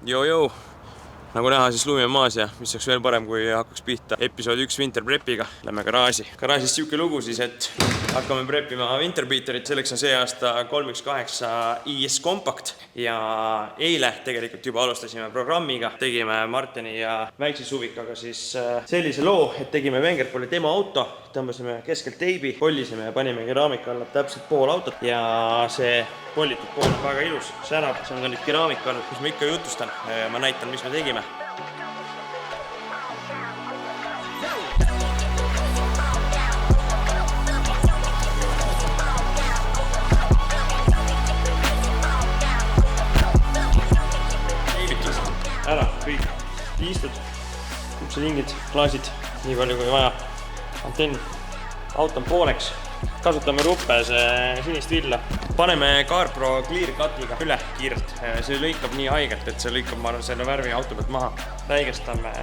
Joo, nagu näha, siis lumi on maas ja mis oleks veel parem, kui hakkaks pihta episood 1 Winter Prepiga. Lähme garaaži. Garaažis siuke lugu siis, et hakkame preppima Winterbeaterit. Selleks on see aasta 318 IS Compact ja eile tegelikult juba alustasime programmiga. Tegime Martini ja väikse suvikaga siis sellise loo, et tegime Vengerpooli demo auto, tõmbasime keskelt teibi, pollisime ja panime keraamika alla täpselt pool autot ja see pollitud pool on väga ilus, särab, see on ka nüüd keraamika all, kus ma ikka jutustan. Ma näitan, mis me tegime. Ära, kõik, liistud, küpselingid, klaasid, nii palju kui vaja, antenn, auto on pooleks, kasutame ruppes sinist villa, paneme CarPro Clear Cutiga üle kiirelt, see lõikab nii haigelt, et see lõikab, ma arvan, selle värvi auto pealt maha, täigestame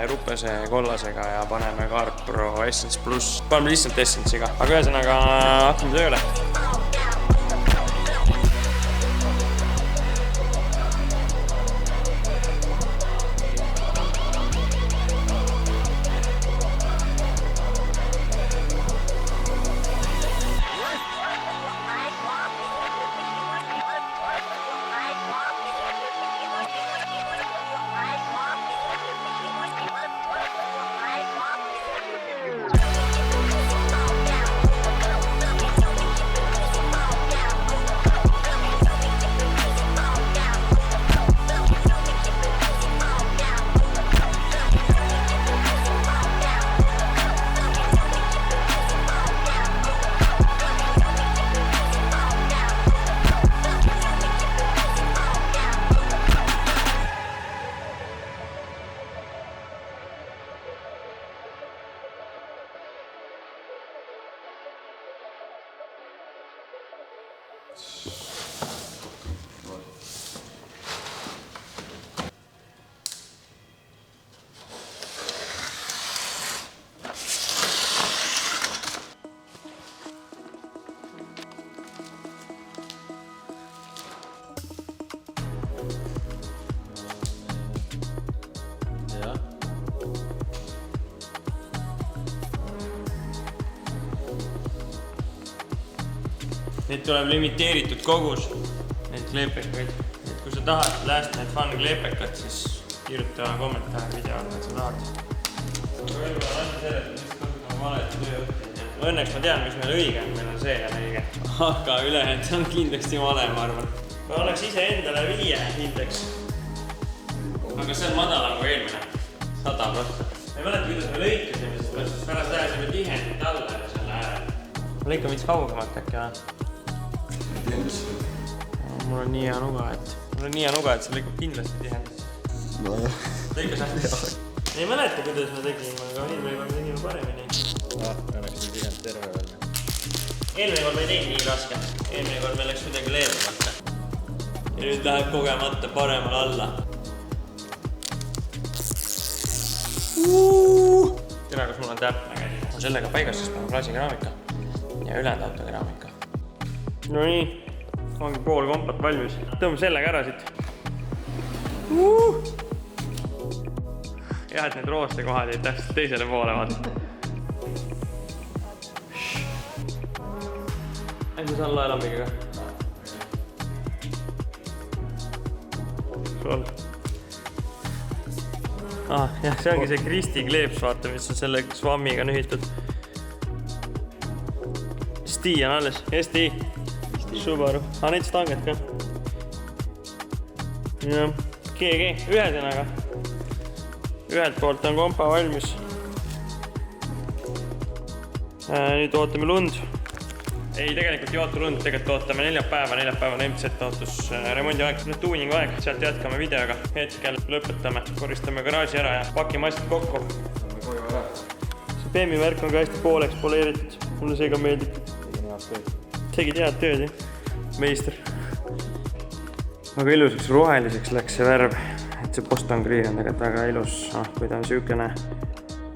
ruppese kollasega ja paneme CarPro Essence Plus, paneme lihtsalt Essence'iga, aga ühesõnaga hakkame tööle. Neid tuleb limiteeritud kogus, neid kleepekaid. Et kui sa tahad last need fun kleepekad, siis kirjuta kommentaar video alla, et sa tahad. Võib-olla on asja selles, et mis kasutame valet tööõhti. Õnneks ma tean, mis meil õige on, meil on see ja õige. Aga ülejäänud on kindlasti vale, ma arvan. Ma oleks ise endale 5 indeks. Aga see on madalam kui eelmine. 100%. Ma ei mäleta, kuidas me lõikasime, sest pärast lähesime tihendit alla ja selle äärel. Ma lõikame vits kaugemalt äkki, või? Mul on nii hea nuga, et see lõikab kindlasti tihendis. No jah. Lõikas ähtis. Ei mäleta, kuidas me tegime, aga eelmine kord me tegime paremini. Õnneks me tihend terve veel. Eelmine kord me ei teinud nii raske. Eelmine kord me läks kuidagi leebemata. Ja nüüd läheb kogemata paremal alla. Tere, kas mul on täpne käsi? On sellega paigas, sest on klaasikeraamika ja ülejäänud autokeraamika. No nii, ongi pool kompat valmis. Tõmb sellega ära siit. Jah, et need rooste kohad jäid täpselt teisele poole vaata. Äkki saan laelambiga ka? Sul. Jah, see ongi see Kristi kleeps, vaata, mis on selle swammiga nühitud. STI on alles, STI. Subaru. Need stanged ka. Ja, GG, ühesõnaga. Ühelt poolt on kompa valmis. Nüüd ootame lund. Ei, tegelikult ei oota lund, tegelikult ootame 4 päeva on MZ autos remondi aeg, tuuningu aeg, sealt jätkame videoga. Hetkel lõpetame, koristame garaaži ära ja pakime asjad kokku. See BMW värk on ka hästi pooleks poleeritud, mulle see ka meeldib. Tegid head tööd, jah? Meister. Väga ilusaks roheliseks läks see värv, et see Boston Green on tegelikult väga ilus. Kui ta on siukene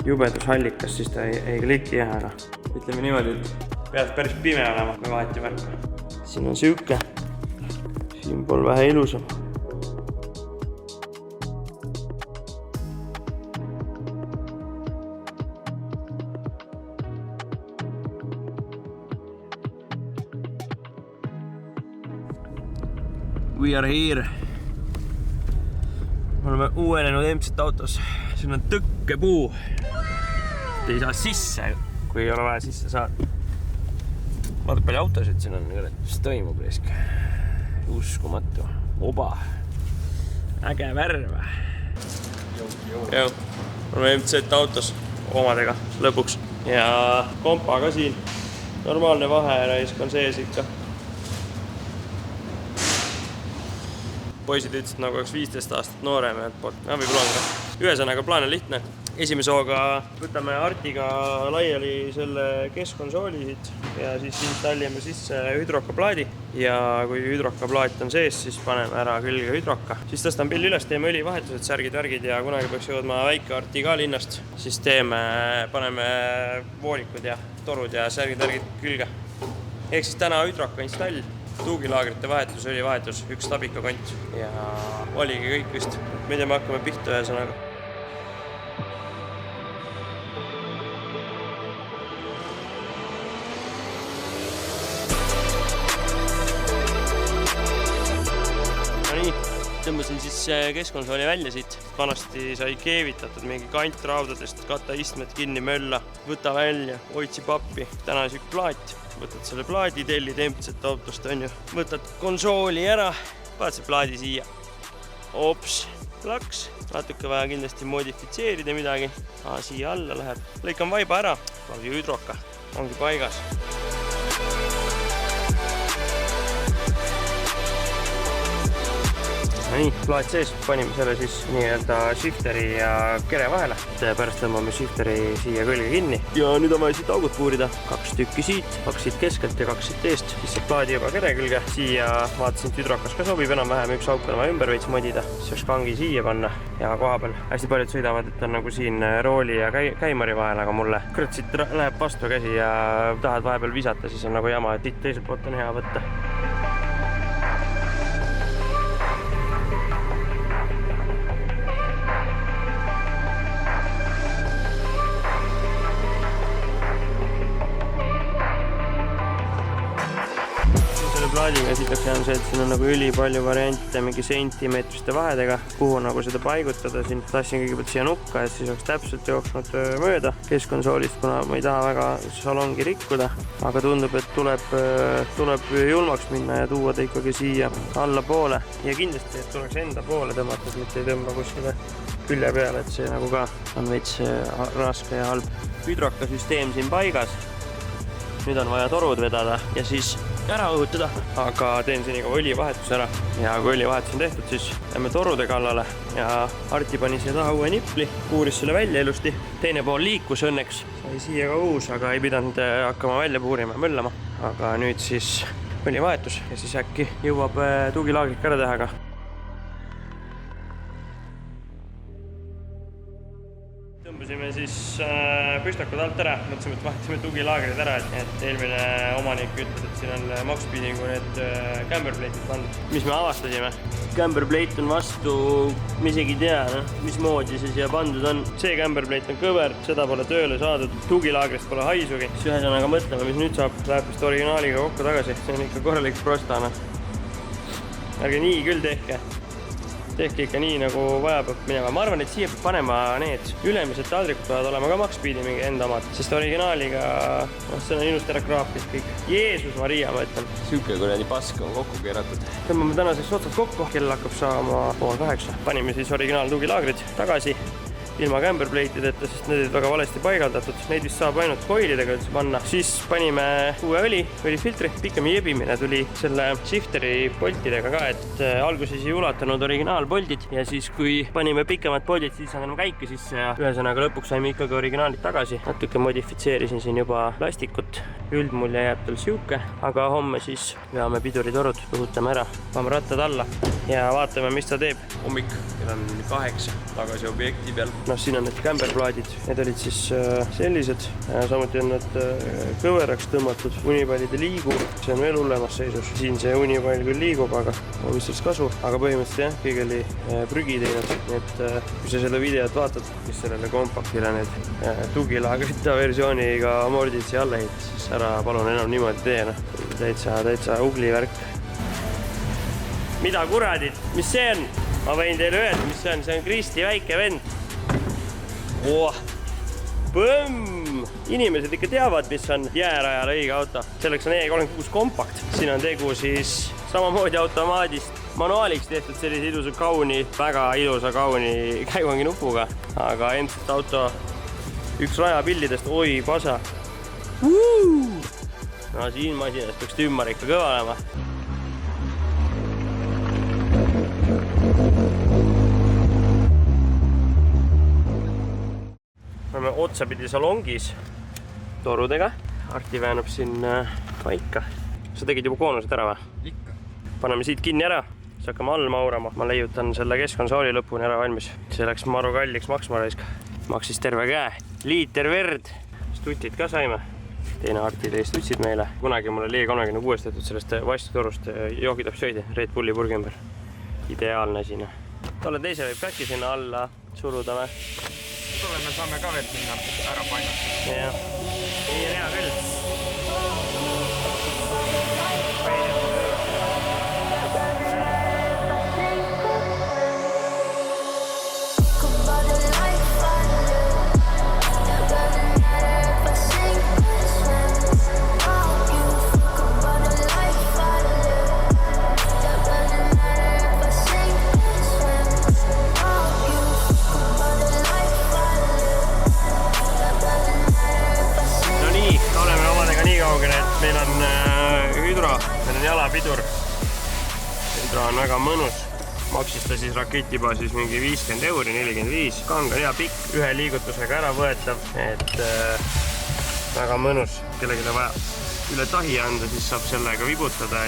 jubedushallikas, siis ta ei kliki jah, aga ütleme niimoodi, et peab päris pime olema, kui vaheti värk. Siin on siuke, siin pool vähe ilusam. We are here. Me oleme uuenenud MZ autos. Siin on tõkkepuu. Ei saa sisse, kui ei ole vaja sisse saada. Vaata palju autosid siin on, mis toimub risk. Uskumatu. Oba. Äge värv. Joo. Oleme MZ autos omadega lõpuks. Ja kompa ka siin. Normaalne vaheraisk on sees ikka. Poisid ütlesid nagu 15 aastat noorem ühelt poolt. Võib-olla on ka. Ühesõnaga plaan on lihtne. Esimese hooga võtame Artiga laiali selle keskkonsooli siit ja siis installime sisse hüdrokaplaadi. Ja kui hüdrokaplaat on sees, siis paneme ära külge hüdroka. Siis tõstan pilli üles, teeme õlivahetused, särgid, värgid ja kunagi peaks jõudma väike Arti ka linnast. Siis paneme voolikud ja torud ja särgid, värgid külge. Ehk siis täna hüdroka install. Tuugilaagrite vahetus, õlivahetus, üks tabika kont ja oligi kõik vist. Mida me hakkame pihta ühesõnaga. No nii, tõmbasin siis keskkonsooli välja siit. Vanasti sai keevitatud mingi kantraudadest, kataistmed kinni mölla. Võta välja, hoidsi pappi. Täna on siuk plaat. Võtad selle plaadi, tellid MZ autost, on ju. Võtad konsooli ära, paned see plaadi siia. Ops, plaks. Natuke vaja kindlasti modifitseerida midagi. Siia alla läheb. Lõikan vaiba ära, pangi hüdroka. Ongi paigas. Nii, plaat sees, panime selle siis nii-öelda shifteri ja kere vahele. Pärast tõmbame shifteri siia külge kinni. Ja nüüd on vaja siit augud puurida. 2 tükki siit, 2 siit keskelt ja 2 siit eest. Siis see plaadi juba kere külge. Siia vaatasin, et hüdrokas ka sobib enam-vähem. Üks auk on vaja ümber veits modida. Siis võiks kangi siia panna ja koha peal. Hästi paljud sõidavad, et on nagu siin rooli ja käimari vahel, aga mulle kurat siit läheb vastu käsi ja tahad vahepeal visata, siis on nagu jama, et teiselt poolt on hea võtta. Plaadiga sitaks on see, et siin on nagu ülipalju variante mingi sentimeetriste vahedega, kuhu nagu seda paigutada. Siin tassin kõigepealt siia nukka, et siis oleks täpselt jooksnud mööda keskkonsoolist, kuna ma ei taha väga salongi rikkuda. Aga tundub, et tuleb julmaks minna ja tuua ta ikkagi siia alla poole. Ja kindlasti, et tuleks enda poole tõmmatud, mitte ei tõmba kuskile külje peale, et see nagu ka on veits raske ja halb. Hüdrokasüsteem siin paigas. Nüüd on vaja torud vedada ja siis ära õhutada, aga teen siin ka õlivahetus ära. Ja kui õlivahetus on tehtud, siis lähme torude kallale ja Arti pani siia taha uue nipli, puuris selle välja ilusti. Teine pool liikus õnneks, sai siia ka uus, aga ei pidanud hakkama välja puurima ja möllama. Aga nüüd siis õlivahetus ja siis äkki jõuab tuugilaagrik ära teha ka. Tõmbasime siis püstakud alt ära, mõtlesime, et vahetame tuugilaagrid ära, et eelmine omanik ütles, et siin on Maxspeedigu need camberplate'id pandud. Mis me avastasime? Camberplate on vastu, ma isegi ei tea, mismoodi see siia pandud on. See camberplate on kõver, seda pole tööle saadud, tuugilaagrist pole haisugi. Siis ühesõnaga mõtleme, mis nüüd saab, läheb vist originaaliga kokku tagasi. See on ikka korralik prostana. Ärge nii küll tehke. Tehke ikka nii, nagu vaja peab minema. Ma arvan, et siia peab panema need ülemised taldrikud peavad olema ka Maxspeedi mingi enda omad, sest originaaliga, see on ilusti ära kraapis kõik. Jeesus Maria, ma ütlen. Süüke kuradi pask on kokku keeratud. Tõmbame tänaseks otsad kokku, kell hakkab saama 7:30. Panime siis originaal tuugilaagrid tagasi. Ilma camberplate'ideta, sest need olid väga valesti paigaldatud. Neid vist saab ainult coilidega üldse panna. Siis panime uue õlifiltri. Pikem jebimine tuli selle shifteri boltidega ka, et alguses ei ulatanud originaalpoldid ja siis kui panime pikemad poldid, siis on enam käike sisse ja ühesõnaga lõpuks saime ikkagi originaalid tagasi. Natuke modifitseerisin siin juba plastikut. Üldmulje jääb tal siuke, aga homme siis veame piduritorud, õhutame ära, paneme rattad alla ja vaatame, mis ta teeb. Hommik, kell on 8 tagasi objekti peal. No siin on need camberplaadid, need olid siis sellised, samuti on nad kõveraks tõmmatud, unipallid ei liigu, see on veel hullemas seisus. Siin see unipall küll liigub, aga on vist sellest kasu, aga põhimõtteliselt jah, kõik oli prügi teinud, et kui sa seda videot vaatad, mis sellele kompaktile need tugilaagrita versiooniga mordid siia alla heitis, siis ära palun enam niimoodi tee, täitsa ugli värk. Mida kuradid? Mis see on? Ma võin teile öelda, mis see on. See on Kristi väike vend. Põmm! Inimesed ikka teavad, mis on jäärajal õige auto. Selleks on E36 kompakt. Siin on tegu siis samamoodi automaadist manuaaliks tehtud sellise ilusa kauni, väga ilusa kauni käivangi nupuga. Aga ilmselt auto üks rajapillidest, oi pasa. No siin masinas peaks tümmar ikka kõva olema. Me oleme otsapidi salongis torudega. Arti väänab siin paika. Sa tegid juba koonused ära või? Ikka. Paneme siit kinni ära, siis hakkame all maurama. Ma leiutan selle keskkonsooli lõpuni ära valmis. See läks maru kalliks maksma raiska. Maksis terve käe. Liiter verd. Stutid ka saime. Teine Arti tõi stutsid meile. Kunagi mulle E36 tehtud sellest vastutorust joogitapsöidi Red Bulli purgi ümber. Ideaalne siin. Tolle teise võib käki sinna alla suruda või? Me saame ka veel sinna ära painata. Jah. Nii on hea küll. Meil on hüdro, meil on jalapidur. Hüdro on väga mõnus. Maksis ta siis raketibaasis mingi 50 euri, 45. Kang on hea pikk, ühe liigutusega ära võetav. Et väga mõnus, kellegile vaja üle tahi anda, siis saab sellega vibutada.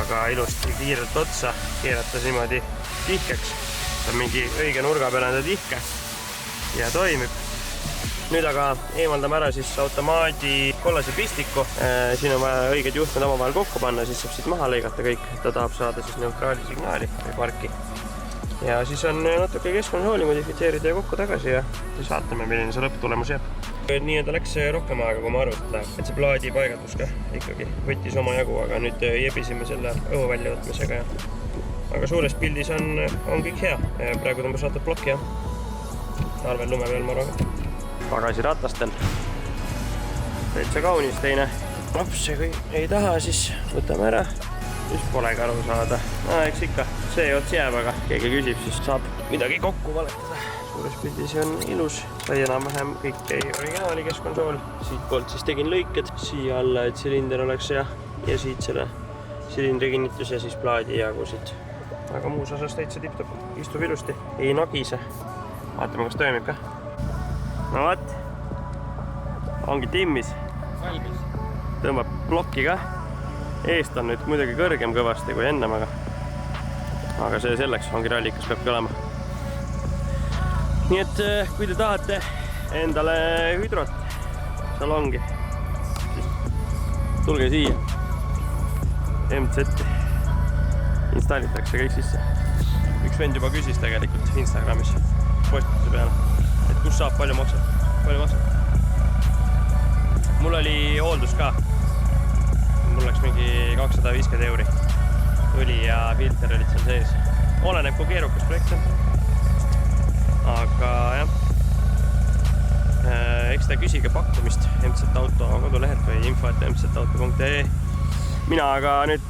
Aga ilusti kiirelt otsa keerata niimoodi tihkeks. Ta on mingi õige nurga peal enda tihke ja toimib. Nüüd aga eemaldame ära siis automaadi kollase pistiku. Siin on vaja õiged juhtmed oma vahel kokku panna, siis saab siit maha lõigata kõik. Ta tahab saada siis neutraali signaali või parki. Ja siis on natuke keskkonsooli modifitseerida ja kokku tagasi ja siis vaatame, milline see lõpptulemus jääb. Nii ta läks rohkem aega, kui ma arvutada. Et see plaadi paigatus ka ikkagi võttis oma jagu, aga nüüd jebisime selle õhu välja võtmisega. Aga suures pildis on kõik hea. Praegu tõmbas rattad plokki ja talvel lume peal ma arvan. Pagasi ratastel. Täitsa kaunis teine. Lapse kui ei taha, siis võtame ära. Just polegi aru saada. Eks ikka see ots jääb, aga keegi küsib, siis saab midagi kokku valetada. Suures pildis on ilus. Sai enam-vähem kõik originaali keskkonsool. Siit poolt siis tegin lõiked. Siia alla, et silinder oleks ja siit selle silindri kinnitus ja siis plaadi jagusid. Aga muus osas täitsa tipptab. Istub ilusti. Ei nagise. Vaatame, kas toimib ka. No vaat, ongi timmis. Valmis. Tõmbab plokki ka. Eest on nüüd muidugi kõrgem kõvasti kui ennem, aga see selleks ongi rallikas peabki olema. Nii et kui te tahate endale hüdrot salongi, siis tulge siia. MZ installitakse kõik sisse. Üks vend juba küsis tegelikult Instagramis postituse peale. Et kus saab, palju maksab. Mul oli hooldus ka. Mul läks mingi 250 euri. Õli ja filter olid seal sees. Oleneb, kui keerukas projekt on. Aga jah. Eks ta küsige pakkumist MZ Auto kodulehelt või info@mzauto.ee. Mina aga nüüd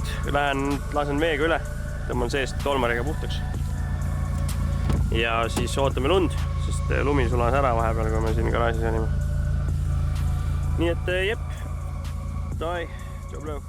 lasen veega üle. Tõmban seest tolmariga puhtaks. Ja siis ootame lund. Sest lumi sulas ära vahepeal, kui me siin garaažis olime. Nii et jep, davai, job lõu.